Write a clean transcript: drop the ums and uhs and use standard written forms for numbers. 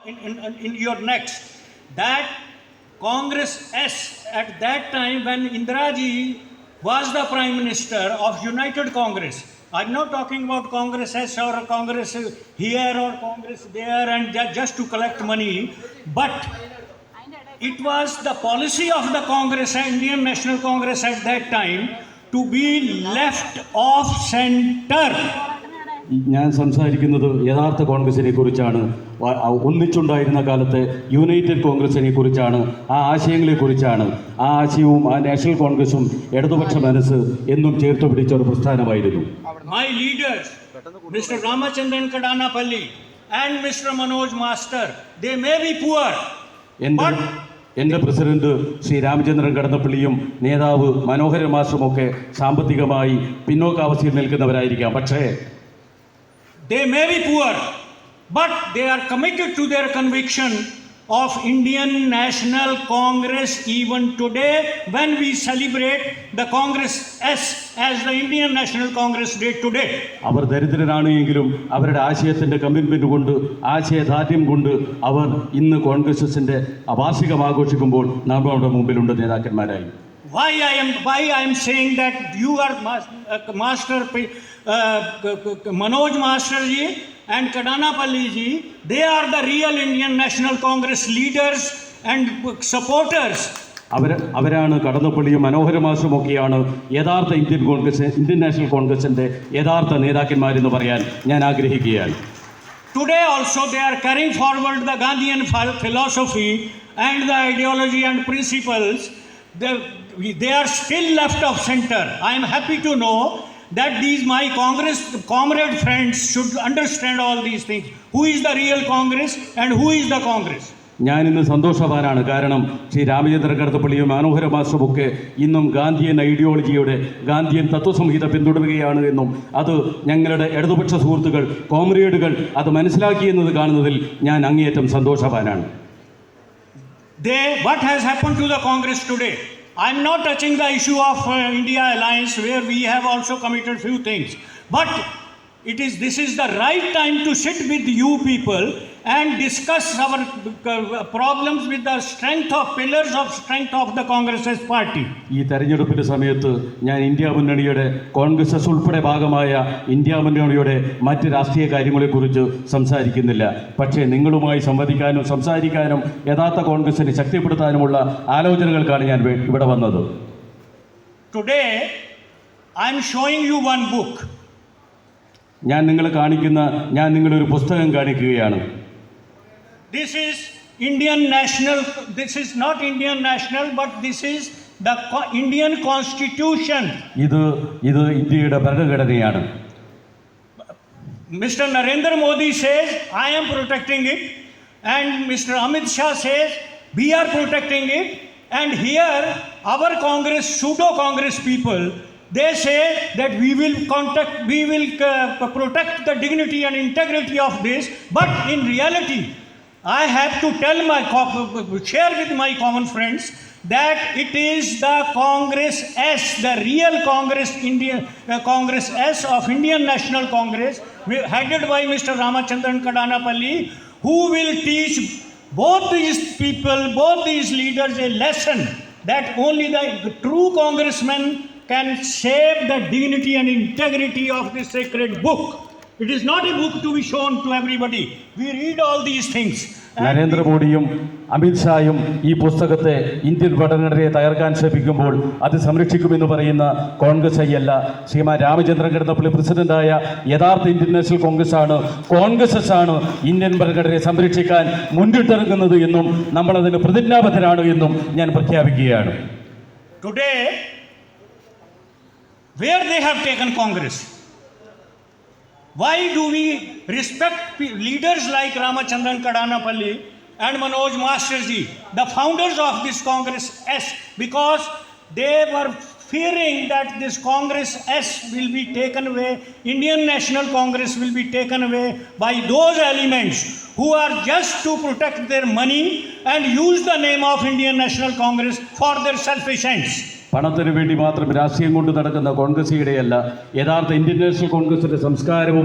in your next. That Congress S at that time when Indira ji was the Prime Minister of United Congress. I'm not talking about Congress S or Congress here or Congress there and just to collect money, but it was the policy of the Congress, Indian National Congress at that time, to be left of center. ഞാൻ സംസാരിക്കുന്നത് യഥാർത്ഥ കോൺഗ്രസിനെ കുറിച്ചാണ്. ഒന്നിച്ചുണ്ടായിരുന്ന കാലത്തെ United കോൺഗ്രസിനെ കുറിച്ചാണ്, ആ ആശയങ്ങളെക്കുറിച്ചാണ്. ആ ആശയവും ആ നാഷണൽ കോൺഗ്രസും ഇടതുപക്ഷ മനസ്സ് എന്നും ചേർത്ത് പിടിച്ച ഒരു പ്രസ്ഥാനമായിരുന്നു. My leaders, Mr. Ramachandran Kadanapalli and Mr. Manoj Master, they may be poor, but എൻ്റെ പ്രസിഡന്റ് ശ്രീ രാമചന്ദ്രൻ കടന്നപ്പള്ളിയും നേതാവ് മനോഹരൻ മാസ്റ്ററുമൊക്കെ സാമ്പത്തികമായി പിന്നോക്കാവസ്ഥയിൽ നിൽക്കുന്നവരായിരിക്കാം. പക്ഷേ they may be poor, but they are committed to their conviction of Indian National Congress even today when we celebrate the Congress S as the Indian National Congress Day today. അവർ ദരിദ്രരാണ് എങ്കിലും അവരുടെ ആശയത്തിൻ്റെ commitment കൊണ്ട്, ആശയദാർഢ്യം കൊണ്ട് അവർ ഇന്ന് കോൺഗ്രസിൻ്റെ വാർഷികം ആഘോഷിക്കുമ്പോൾ നമ്മുടെ മുമ്പിലുണ്ട് നേതാക്കന്മാരായി. Why I am saying that you are Master Manoj Master ji and Kadanapalli ji, they are the real Indian National Congress leaders and supporters. അവരാണ് കടന്നപ്പള്ളിയും മനോഹര മാസ്റ്ററുമൊക്കെയാണ് യഥാർത്ഥ ഇന്ത്യൻ നാഷണൽ കോൺഗ്രസിൻ്റെ യഥാർത്ഥ നേതാക്കന്മാരെന്ന് പറയാൻ ഞാൻ ആഗ്രഹിക്കുകയാണ്. Today also they are carrying forward the Gandhian philosophy and the ideology and principles. They are still left of center. I am happy to know that these my Congress comrade friends should understand all these things. Who is the real Congress and who is the Congress? ഞാനിന്ന് സന്തോഷവാനാണ്. കാരണം ശ്രീ രാമചന്ദ്രൻ കടന്നപ്പള്ളിയും മനോഹര മാസ്റ്ററുമൊക്കെ ഇന്നും ഗാന്ധിയൻ ഐഡിയോളജിയുടെ, ഗാന്ധിയൻ തത്വസംഹിത പിന്തുടരുകയാണ് എന്നും അത് ഞങ്ങളുടെ ഇടതുപക്ഷ സുഹൃത്തുക്കൾ, കോമ്രേഡുകൾ അത് മനസ്സിലാക്കിയെന്നത് കാണുന്നതിൽ ഞാൻ അങ്ങേയറ്റം സന്തോഷവാനാണ്. What has happened to the Congress today? I'm not touching the issue of India Alliance where we have also committed few things. But this is the right time to sit with you people and discuss our problems with the pillars of strength of the Congress party. ഈ തെരഞ്ഞെടുപ്പിൻ്റെ സമയത്ത് ഞാൻ India മുന്നണിയുടെ, കോൺഗ്രസ് ഉൾപ്പെടെ ഭാഗമായ India മുന്നണിയുടെ മറ്റ് രാഷ്ട്രീയ കാര്യങ്ങളെക്കുറിച്ച് സംസാരിക്കുന്നില്ല. പക്ഷേ നിങ്ങളുമായി സംസാരിക്കാനും യഥാർത്ഥ കോൺഗ്രസിനെ ശക്തിപ്പെടുത്താനുമുള്ള ആലോചനകൾക്കാണ് ഞാൻ ഇവിടെ വന്നത്. Today I am showing you one book. ഞാൻ നിങ്ങളൊരു പുസ്തകം കാണിക്കുകയാണ്. This is not Indian National, but this is the Indian Constitution. ഇത് ഇന്ത്യയുടെ ഭരണഘടനയാണ്. Mr. Narendra Modi says, I am protecting it, and Mr. Amit Shah says, we are protecting it, and here our Congress, pseudo-Congress people, they say that we will protect the dignity and integrity of this, but in reality, I have to share with my common friends that it is the Congress S, the real Congress, Congress S of Indian National Congress, headed by Mr. Ramachandran Kadanapalli, who will teach both these people, both these leaders a lesson that only the true congressmen can save the dignity and integrity of this sacred book. It is not a book to be shown to everybody. We read all these things. നരേന്ദ്രമോദിയും അമിത്ഷായും ഈ പുസ്തകത്തെ Indian ഭരണഘടനയെ തകർക്കാൻ ശ്രമിക്കുമ്പോൾ അത് സംരക്ഷിക്കുമെന്ന് പറയുന്ന കോൺഗ്രസ് അല്ല, ശ്രീമാൻ രാമചന്ദ്രൻ കടന്നപ്പള്ളി പ്രസിഡന്റായ യഥാർത്ഥ ഇന്ത്യൻ നാഷണൽ കോൺഗ്രസ് ആണ്, കോൺഗ്രസ് ആണ് ഇന്ത്യൻ ഭരണഘടനയെ സംരക്ഷിക്കാൻ മുന്നിട്ടിറങ്ങുന്നത് എന്നും നമ്മളതിന് പ്രതിജ്ഞാബദ്ധരാണ് എന്നും ഞാൻ പ്രഖ്യാപിക്കുകയാണ്. Today, where they have taken Congress? Why do we respect leaders like Ramachandran Kadanapalli and Manoj Masterji, the founders of this Congress S? Because they were fearing that this Congress S will be taken away, Indian National Congress will be taken away by those elements who are just to protect their money and use the name of Indian National Congress for their selfish ends. പണത്തിന് വേണ്ടി മാത്രം രാഷ്ട്രീയം കൊണ്ട് നടക്കുന്ന കോൺഗ്രസിയുടെയല്ല യഥാർത്ഥ Indian national കോൺഗ്രസിന്റെ സംസ്കാരവും